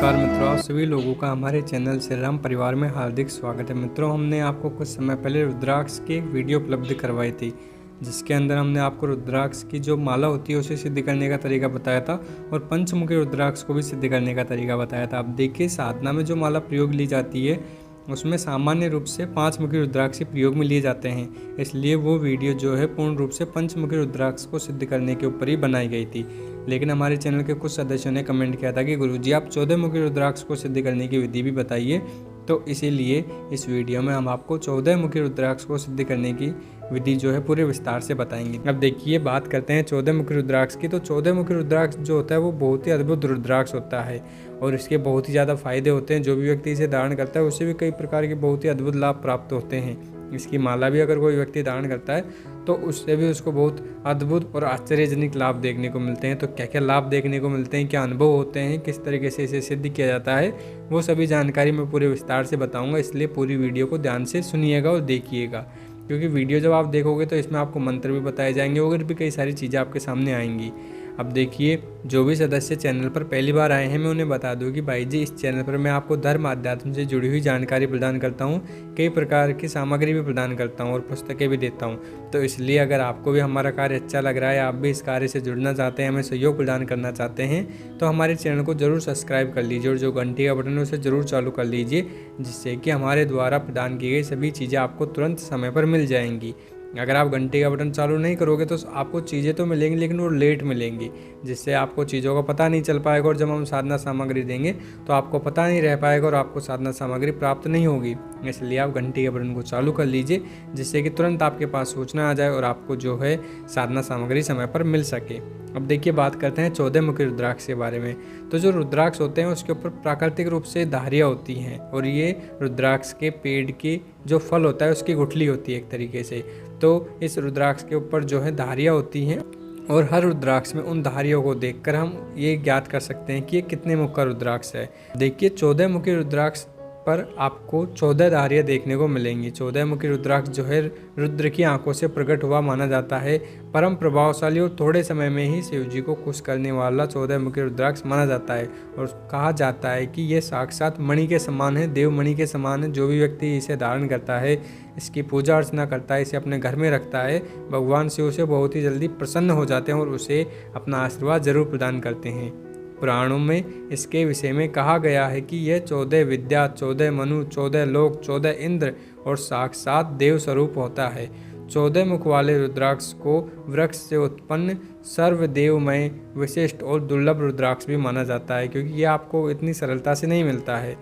नमस्कार मित्रों, आप सभी लोगों का हमारे चैनल श्री राम परिवार में हार्दिक स्वागत है। मित्रों, हमने आपको कुछ समय पहले रुद्राक्ष की वीडियो उपलब्ध करवाई थी, जिसके अंदर हमने आपको रुद्राक्ष की जो माला होती है उसे सिद्ध करने का तरीका बताया था और पंचमुखी रुद्राक्ष को भी सिद्ध करने का तरीका बताया था। अब देखिए, साधना में जो माला प्रयोग ली जाती है उसमें सामान्य रूप से 5 मुखी रुद्राक्ष ही प्रयोग में लिए जाते हैं, इसलिए वो वीडियो जो है पूर्ण रूप से पंचमुखी रुद्राक्ष को सिद्ध करने के ऊपर ही बनाई गई थी। लेकिन हमारे चैनल के कुछ सदस्यों ने कमेंट किया था कि गुरुजी आप 14 मुखी रुद्राक्ष को सिद्ध करने की विधि भी बताइए, तो इसीलिए इस वीडियो में हम आपको 14 मुखी रुद्राक्ष को सिद्ध करने की विधि जो है पूरे विस्तार से बताएंगे। अब देखिए, बात करते हैं 14 मुखी रुद्राक्ष की। तो 14 मुखी रुद्राक्ष जो होता है वो बहुत ही अद्भुत रुद्राक्ष होता है और इसके बहुत ही ज़्यादा फायदे होते हैं। जो भी व्यक्ति इसे धारण करता है उससे भी कई प्रकार के बहुत ही अद्भुत लाभ प्राप्त होते हैं। इसकी माला भी अगर कोई व्यक्ति धारण करता है तो उससे भी उसको बहुत अद्भुत और आश्चर्यजनक लाभ देखने को मिलते हैं। तो क्या क्या लाभ देखने को मिलते हैं, क्या अनुभव होते हैं, किस तरीके से इसे सिद्ध किया जाता है, वो सभी जानकारी मैं पूरे विस्तार से बताऊंगा। इसलिए पूरी वीडियो को ध्यान से सुनिएगा और देखिएगा, क्योंकि वीडियो जब आप देखोगे तो इसमें आपको मंत्र भी बताए जाएंगे और भी कई सारी चीज़ें आपके सामने आएंगी। अब देखिए, जो भी सदस्य चैनल पर पहली बार आए हैं, मैं उन्हें बता दूं कि भाई जी, इस चैनल पर मैं आपको धर्म अध्यात्म से जुड़ी हुई जानकारी प्रदान करता हूं, कई प्रकार की सामग्री भी प्रदान करता हूं और पुस्तकें भी देता हूं। तो इसलिए अगर आपको भी हमारा कार्य अच्छा लग रहा है, आप भी इस कार्य से जुड़ना चाहते हैं, हमें सहयोग प्रदान करना चाहते हैं, तो हमारे चैनल को जरूर सब्सक्राइब कर लीजिए और जो घंटी का बटन है उसे जरूर चालू कर लीजिए, जिससे कि हमारे द्वारा प्रदान की गई सभी चीज़ें आपको तुरंत समय पर मिल जाएंगी। अगर आप घंटे का बटन चालू नहीं करोगे तो आपको चीज़ें तो मिलेंगी, लेकिन वो लेट मिलेंगी, जिससे आपको चीज़ों का पता नहीं चल पाएगा और जब हम साधना सामग्री देंगे तो आपको पता नहीं रह पाएगा और आपको साधना सामग्री प्राप्त नहीं होगी। इसलिए आप घंटे के बटन को चालू कर लीजिए, जिससे कि तुरंत आपके पास सूचना आ जाए और आपको जो है साधना सामग्री समय पर मिल सके। अब देखिए, बात करते हैं 14 मुखी रुद्राक्ष के बारे में। तो जो रुद्राक्ष होते हैं उसके ऊपर प्राकृतिक रूप से धारियाँ होती हैं और ये रुद्राक्ष के पेड़ की जो फल होता है उसकी गुठली होती है एक तरीके से। तो इस रुद्राक्ष के ऊपर जो है धारियाँ होती हैं और हर रुद्राक्ष में उन धारियों को देखकर हम ये ज्ञात कर सकते हैं कि ये कितने मुख का रुद्राक्ष है। देखिए, 14 मुखी रुद्राक्ष पर आपको 14 धारियाँ देखने को मिलेंगी। 14 मुखी रुद्राक्ष जो है रुद्र की आंखों से प्रकट हुआ माना जाता है। परम प्रभावशाली और थोड़े समय में ही शिव जी को खुश करने वाला 14 मुखी रुद्राक्ष माना जाता है और कहा जाता है कि ये साक्षात मणि के समान है, देवमणि के समान है। जो भी व्यक्ति इसे धारण करता है, इसकी पूजा अर्चना करता है, इसे अपने घर में रखता है, भगवान शिव से बहुत ही जल्दी प्रसन्न हो जाते हैं और उसे अपना आशीर्वाद जरूर प्रदान करते हैं। पुराणों में इसके विषय में कहा गया है कि यह 14 विद्या, 14 मनु, 14 लोक, 14 इंद्र और साक्षात देव स्वरूप होता है। 14 मुख वाले रुद्राक्ष को वृक्ष से उत्पन्न सर्वदेवमय, विशिष्ट और दुर्लभ रुद्राक्ष भी माना जाता है, क्योंकि यह आपको इतनी सरलता से नहीं मिलता है।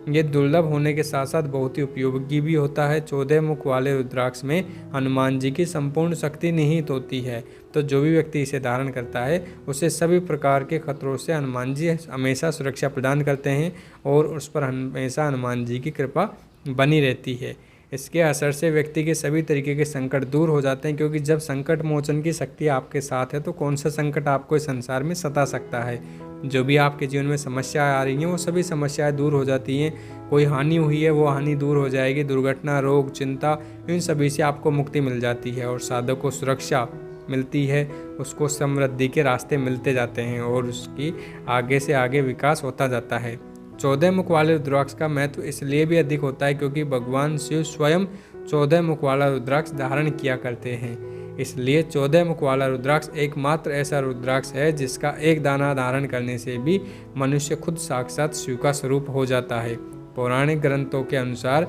ये दुर्लभ होने के साथ साथ बहुत ही उपयोगी भी होता है। 14 मुख वाले रुद्राक्ष में हनुमान जी की संपूर्ण शक्ति निहित होती है। तो जो भी व्यक्ति इसे धारण करता है उसे सभी प्रकार के खतरों से हनुमान जी हमेशा सुरक्षा प्रदान करते हैं और उस पर हमेशा हनुमान जी की कृपा बनी रहती है। इसके असर से व्यक्ति के सभी तरीके के संकट दूर हो जाते हैं, क्योंकि जब संकट मोचन की शक्ति आपके साथ है तो कौन सा संकट आपको इस संसार में सता सकता है। जो भी आपके जीवन में समस्याएं आ रही हैं वो सभी समस्याएं दूर हो जाती हैं। कोई हानि हुई है वो हानि दूर हो जाएगी। दुर्घटना, रोग, चिंता, इन सभी से आपको मुक्ति मिल जाती है और साधक को सुरक्षा मिलती है, उसको समृद्धि के रास्ते मिलते जाते हैं और उसकी आगे से आगे विकास होता जाता है। 14 मुख वाले रुद्राक्ष का महत्व इसलिए भी अधिक होता है क्योंकि भगवान शिव स्वयं 14 मुख वाला रुद्राक्ष धारण किया करते हैं। इसलिए 14 मुख वाला रुद्राक्ष एकमात्र ऐसा रुद्राक्ष है जिसका एक दाना धारण करने से भी मनुष्य खुद साक्षात शिव का स्वरूप हो जाता है। पौराणिक ग्रंथों के अनुसार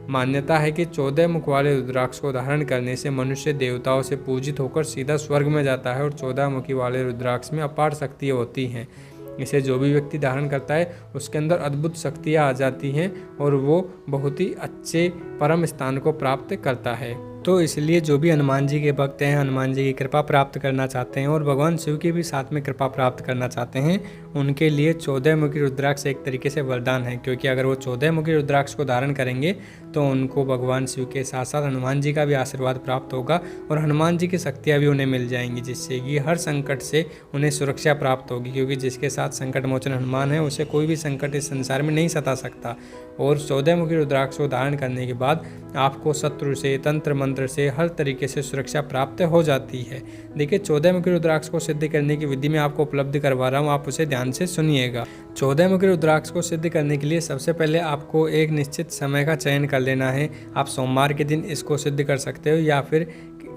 मान्यता है कि 14 मुख वाले रुद्राक्ष को धारण करने से मनुष्य देवताओं से पूजित होकर सीधा स्वर्ग में जाता है और 14 मुखी वाले रुद्राक्ष में अपार शक्तियाँ होती हैं। इसे जो भी व्यक्ति धारण करता है उसके अंदर अद्भुत शक्तियाँ आ जाती हैं और वो बहुत ही अच्छे परम स्थान को प्राप्त करता है। तो इसलिए जो भी हनुमान जी के भक्त हैं, हनुमान जी की कृपा प्राप्त करना चाहते हैं और भगवान शिव की भी साथ में कृपा प्राप्त करना चाहते हैं, उनके लिए 14 मुखी रुद्राक्ष एक तरीके से वरदान है। क्योंकि अगर वो 14 मुखी रुद्राक्ष को धारण करेंगे तो उनको भगवान शिव के साथ साथ हनुमान जी का भी आशीर्वाद प्राप्त होगा और हनुमान जी की शक्तियाँ भी उन्हें मिल जाएंगी, जिससे कि हर संकट से उन्हें सुरक्षा प्राप्त होगी। क्योंकि जिसके साथ संकट मोचन हनुमान है उसे कोई भी संकट इस संसार में नहीं सता सकता। और 14 मुखी रुद्राक्ष को धारण करने के बाद आपको शत्रु से, तंत्र मंत्र मंत्र से हर तरीके से सुरक्षा प्राप्त हो जाती है। देखिए 14 मुखी रुद्राक्ष को सिद्ध करने की विधि मैं आपको उपलब्ध करवा रहा हूँ, आप उसे ध्यान से सुनिएगा। 14 मुखी रुद्राक्ष को सिद्ध करने के लिए सबसे पहले आपको एक निश्चित समय का चयन कर लेना है। आप सोमवार के दिन इसको सिद्ध कर सकते हो या फिर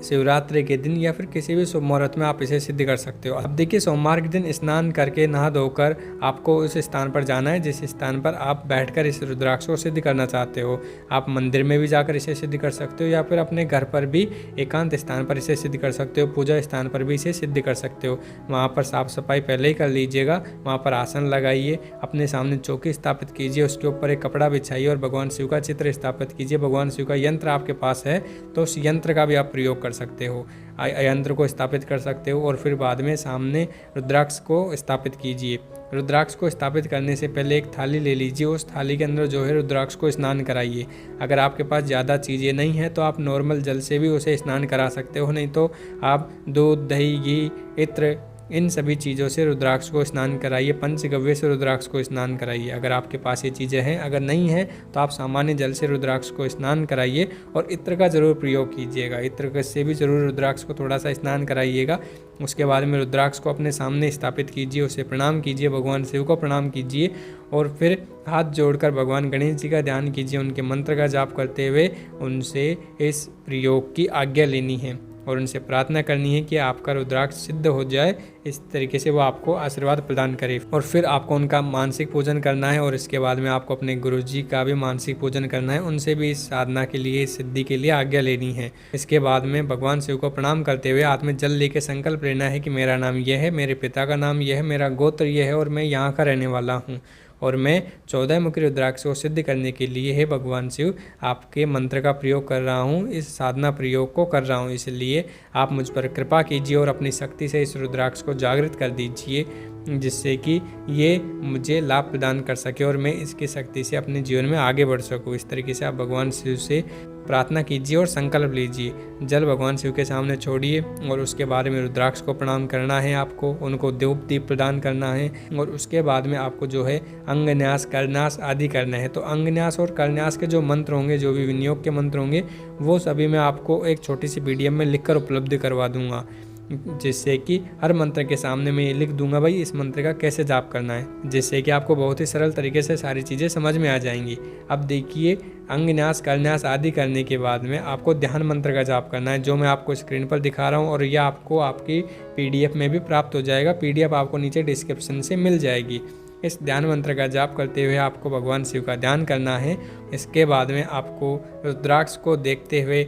शिवरात्रि के दिन या फिर किसी भी शुभ मुहूर्त में आप इसे सिद्ध कर सकते हो। अब देखिए सोमवार के दिन स्नान करके नहा धोकर आपको उस स्थान पर जाना है जिस स्थान पर आप बैठकर इस रुद्राक्ष को सिद्ध करना चाहते हो। आप मंदिर में भी जाकर इसे सिद्ध कर सकते हो या फिर अपने घर पर भी एकांत स्थान पर इसे सिद्ध कर सकते हो, पूजा स्थान पर भी इसे सिद्ध कर सकते हो। वहाँ पर साफ सफाई पहले ही कर लीजिएगा, वहाँ पर आसन लगाइए, अपने सामने चौकी स्थापित कीजिए, उसके ऊपर एक कपड़ा बिछाइए और भगवान शिव का चित्र स्थापित कीजिए। भगवान शिव का यंत्र आपके पास है तो उस यंत्र का भी आप प्रयोग कर सकते हो, यंत्र को स्थापित कर सकते हो और फिर बाद में सामने रुद्राक्ष को स्थापित कीजिए। रुद्राक्ष को स्थापित करने से पहले एक थाली ले लीजिए, उस थाली के अंदर जो है रुद्राक्ष को स्नान कराइए। अगर आपके पास ज़्यादा चीज़ें नहीं हैं तो आप नॉर्मल जल से भी उसे स्नान करा सकते हो, नहीं तो आप दूध, दही, घी, इत्र इन सभी चीज़ों से रुद्राक्ष को स्नान कराइए। पंचगव्य से रुद्राक्ष को स्नान कराइए अगर आपके पास ये चीज़ें हैं। अगर नहीं है तो आप सामान्य जल से रुद्राक्ष को स्नान कराइए और इत्र का ज़रूर प्रयोग कीजिएगा। इत्र से भी ज़रूर रुद्राक्ष को थोड़ा सा स्नान कराइएगा। उसके बाद में रुद्राक्ष को अपने सामने स्थापित कीजिए, उसे प्रणाम कीजिए, भगवान शिव को प्रणाम कीजिए और फिर हाथ जोड़कर भगवान गणेश जी का ध्यान कीजिए। उनके मंत्र का जाप करते हुए उनसे इस प्रयोग की आज्ञा लेनी है और उनसे प्रार्थना करनी है कि आपका रुद्राक्ष सिद्ध हो जाए। इस तरीके से वो आपको आशीर्वाद प्रदान करे और फिर आपको उनका मानसिक पूजन करना है और इसके बाद में आपको अपने गुरुजी का भी मानसिक पूजन करना है, उनसे भी इस साधना के लिए, इस सिद्धि के लिए आज्ञा लेनी है। इसके बाद में भगवान शिव को प्रणाम करते हुए हाथ में जल लेके संकल्प लेना है कि मेरा नाम यह है, मेरे पिता का नाम यह है, मेरा गोत्र यह है और मैं यहाँ का रहने वाला हूँ और मैं 14 मुखी रुद्राक्ष को सिद्ध करने के लिए हे भगवान शिव आपके मंत्र का प्रयोग कर रहा हूँ, इस साधना प्रयोग को कर रहा हूँ, इसलिए आप मुझ पर कृपा कीजिए और अपनी शक्ति से इस रुद्राक्ष को जागृत कर दीजिए जिससे कि ये मुझे लाभ प्रदान कर सके और मैं इसकी शक्ति से अपने जीवन में आगे बढ़ सकूँ। इस तरीके से आप भगवान शिव से प्रार्थना कीजिए और संकल्प लीजिए। जल भगवान शिव के सामने छोड़िए और उसके बाद में रुद्राक्ष को प्रणाम करना है आपको, उनको धूप दीप प्रदान करना है और उसके बाद में आपको जो है अंगन्यास, करन्यास आदि करना है। तो अंगन्यास और करन्यास के जो मंत्र होंगे, जो भी विनियोग के मंत्र होंगे, वो सभी मैं आपको एक छोटी सी PDF में लिखकर उपलब्ध करवा दूंगा, जिससे कि हर मंत्र के सामने मैं ये लिख दूंगा भाई इस मंत्र का कैसे जाप करना है, जिससे कि आपको बहुत ही सरल तरीके से सारी चीज़ें समझ में आ जाएंगी। अब देखिए अंगन्यास, करन्यास आदि करने के बाद में आपको ध्यान मंत्र का जाप करना है, जो मैं आपको स्क्रीन पर दिखा रहा हूँ और यह आपको आपकी PDF में भी प्राप्त हो जाएगा। PDF आपको नीचे डिस्क्रिप्शन से मिल जाएगी। इस ध्यान मंत्र का जाप करते हुए आपको भगवान शिव का ध्यान करना है। इसके बाद में आपको रुद्राक्ष को देखते हुए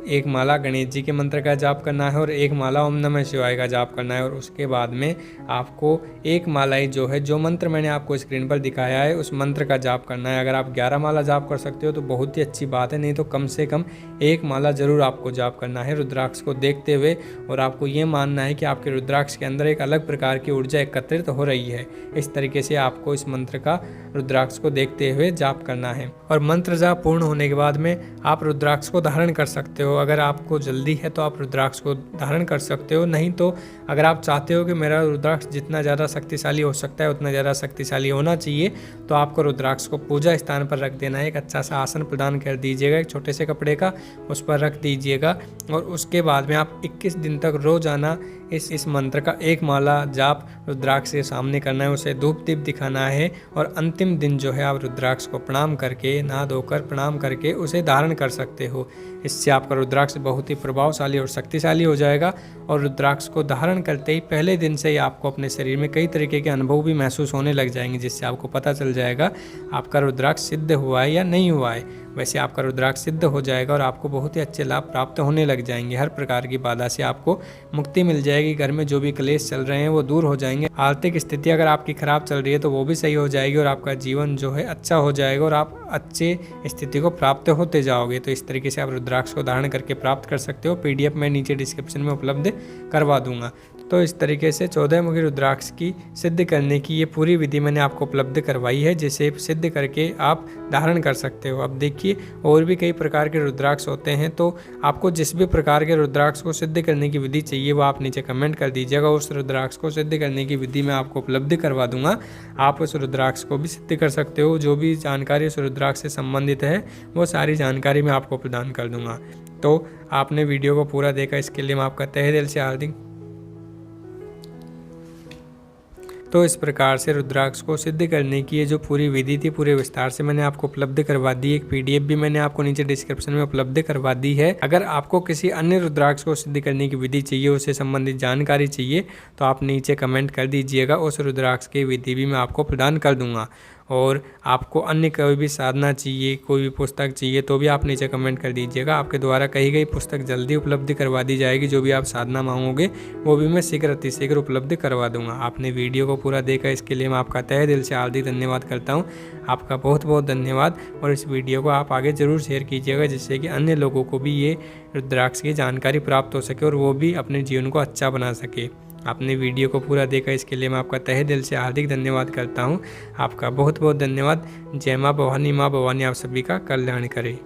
एक माला गणेश जी के मंत्र का जाप करना है और एक माला ओम नमः शिवाय का जाप करना है और उसके बाद में आपको एक माला ही जो है, जो मंत्र मैंने आपको स्क्रीन पर दिखाया है, उस मंत्र का जाप करना है। अगर आप 11 माला जाप कर सकते हो तो बहुत ही अच्छी बात है, नहीं तो कम से कम एक माला जरूर आपको जाप करना है रुद्राक्ष को देखते हुए और आपको ये मानना है कि आपके रुद्राक्ष के अंदर एक अलग प्रकार की ऊर्जा एकत्रित हो रही है। इस तरीके से आपको इस मंत्र का रुद्राक्ष को देखते हुए जाप करना है और मंत्र जाप पूर्ण होने के बाद में आप रुद्राक्ष को धारण कर सकते हो। अगर आपको जल्दी है तो आप रुद्राक्ष को धारण कर सकते हो, नहीं तो अगर आप चाहते हो कि मेरा रुद्राक्ष जितना ज़्यादा शक्तिशाली हो सकता है उतना ज़्यादा शक्तिशाली होना चाहिए, तो आपको रुद्राक्ष को पूजा स्थान पर रख देना है। एक अच्छा सा आसन प्रदान कर दीजिएगा, एक छोटे से कपड़े का, उस पर रख दीजिएगा और उसके बाद में आप 21 दिन तक रोजाना इस मंत्र का एक माला जाप रुद्राक्ष के सामने करना है, उसे धूप दीप दिखाना है और अंतिम दिन जो है आप रुद्राक्ष को प्रणाम करके, नहा धोकर प्रणाम करके उसे धारण कर सकते हो। इससे आपका रुद्राक्ष बहुत ही प्रभावशाली और शक्तिशाली हो जाएगा और रुद्राक्ष को धारण करते ही पहले दिन से ही आपको अपने शरीर में कई तरीके के अनुभव भी महसूस होने लग जाएंगे, जिससे आपको पता चल जाएगा आपका रुद्राक्ष सिद्ध हुआ है या नहीं हुआ है। वैसे आपका रुद्राक्ष सिद्ध हो जाएगा और आपको बहुत ही अच्छे लाभ प्राप्त होने लग जाएंगे। हर प्रकार की बाधा से आपको मुक्ति मिल जाएगी, घर में जो भी क्लेश चल रहे हैं वो दूर हो जाएंगे। आर्थिक स्थिति अगर आपकी खराब चल रही है तो वो भी सही हो जाएगी और आपका जीवन जो है अच्छा हो जाएगा और आप अच्छे स्थिति को प्राप्त होते जाओगे। तो इस तरीके से आप रुद्राक्ष को धारण करके प्राप्त कर सकते हो। PDF मैं नीचे डिस्क्रिप्शन में उपलब्ध करवा दूंगा। तो इस तरीके से 14 मुखी रुद्राक्ष की सिद्ध करने की ये पूरी विधि मैंने आपको उपलब्ध करवाई है, जिसे सिद्ध करके आप धारण कर सकते हो। अब देखिए और भी कई प्रकार के रुद्राक्ष होते हैं, तो आपको जिस भी प्रकार के रुद्राक्ष को सिद्ध करने की विधि चाहिए वो आप नीचे कमेंट कर दीजिएगा। उस रुद्राक्ष को सिद्ध करने की विधि मैं आपको उपलब्ध करवा दूंगा। आप उस रुद्राक्ष को भी सिद्ध कर सकते हो। जो भी जानकारी उस रुद्राक्ष से संबंधित है वो सारी जानकारी मैं आपको प्रदान कर दूंगा। तो आपने वीडियो को पूरा देखा, इसके लिए मैं आपका तहे दिल से हार्दिक। तो इस प्रकार से रुद्राक्ष को सिद्ध करने की ये जो पूरी विधि थी पूरे विस्तार से मैंने आपको उपलब्ध करवा दी। एक पीडीएफ भी मैंने आपको नीचे डिस्क्रिप्शन में उपलब्ध करवा दी है। अगर आपको किसी अन्य रुद्राक्ष को सिद्ध करने की विधि चाहिए, उससे संबंधित जानकारी चाहिए, तो आप नीचे कमेंट कर दीजिएगा। उस रुद्राक्ष की विधि भी मैं आपको प्रदान कर दूंगा। और आपको अन्य कोई भी साधना चाहिए, कोई भी पुस्तक चाहिए, तो भी आप नीचे कमेंट कर दीजिएगा। आपके द्वारा कही गई पुस्तक जल्दी उपलब्ध करवा दी जाएगी। जो भी आप साधना मांगोगे वो भी मैं शीघ्र अतिशीघ्र उपलब्ध करवा दूंगा। आपने वीडियो को पूरा देखा, इसके लिए मैं आपका तहे दिल से हार्दिक धन्यवाद करता हूँ। आपका बहुत बहुत धन्यवाद। और इस वीडियो को आप आगे ज़रूर शेयर कीजिएगा, जिससे कि अन्य लोगों को भी ये रुद्राक्ष की जानकारी प्राप्त हो सके और वो भी अपने जीवन को अच्छा बना सके। आपने वीडियो को पूरा देखा, इसके लिए मैं आपका तहे दिल से हार्दिक धन्यवाद करता हूँ। आपका बहुत बहुत धन्यवाद। जय माँ भवानी, माँ भवानी आप सभी का कल्याण करे।